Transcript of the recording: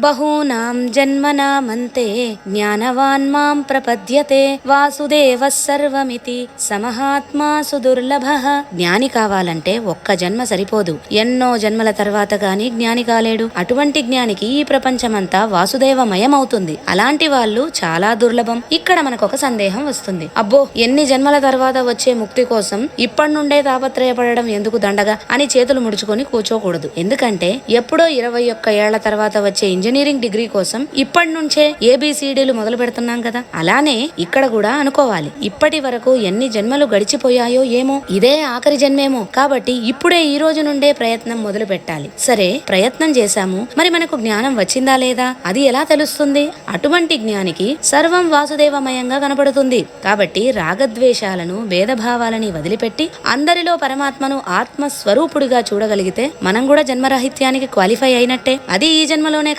బహూనాం జన్మనామంతే జ్ఞానవాన్ మాం ప్రపద్యతే వాసుదేవః సర్వమితి సమహాత్మా సుదుర్లభః. జ్ఞాని కావాలంటే ఒక్క జన్మ సరిపోదు, ఎన్నో జన్మల తర్వాత గాని జ్ఞాని కాలేడు. అటువంటి జ్ఞానికి ఈ ప్రపంచమంతా వాసుదేవమయం అవుతుంది. అలాంటి వాళ్ళు చాలా దుర్లభం. ఇక్కడ మనకు ఒక సందేహం వస్తుంది, అబ్బో ఎన్ని జన్మల తర్వాత వచ్చే ముక్తి కోసం ఇప్పటి నుండే తాపత్రయపడడం ఎందుకు దండగా అని చేతులు ముడుచుకొని కూర్చోకూడదు. ఎందుకంటే ఎప్పుడో 21 ఏళ్ల తర్వాత వచ్చే ఇంజనీరింగ్ డిగ్రీ కోసం ఇప్పటి నుంచే ఏబిసిడీలు మొదలు పెడుతున్నాం కదా, అలానే ఇక్కడ కూడా అనుకోవాలి. ఇప్పటి వరకు ఎన్ని జన్మలు గడిచిపోయాయో ఏమో, ఇదే ఆఖరి జన్మేమో. కాబట్టి ఇప్పుడే ఈ రోజు నుండే ప్రయత్నం మొదలు పెట్టాలి. సరే ప్రయత్నం చేశాము, మరి మనకు జ్ఞానం వచ్చిందా లేదా అది ఎలా తెలుస్తుంది? అటువంటి జ్ఞానికి సర్వం వాసుదేవమయంగా కనపడుతుంది. కాబట్టి రాగద్వేషాలను భేదభావాలని వదిలిపెట్టి అందరిలో పరమాత్మను ఆత్మస్వరూపుడిగా చూడగలిగితే మనం కూడా జన్మరాహిత్యానికి క్వాలిఫై అయినట్టే. అది ఈ జన్మలోనే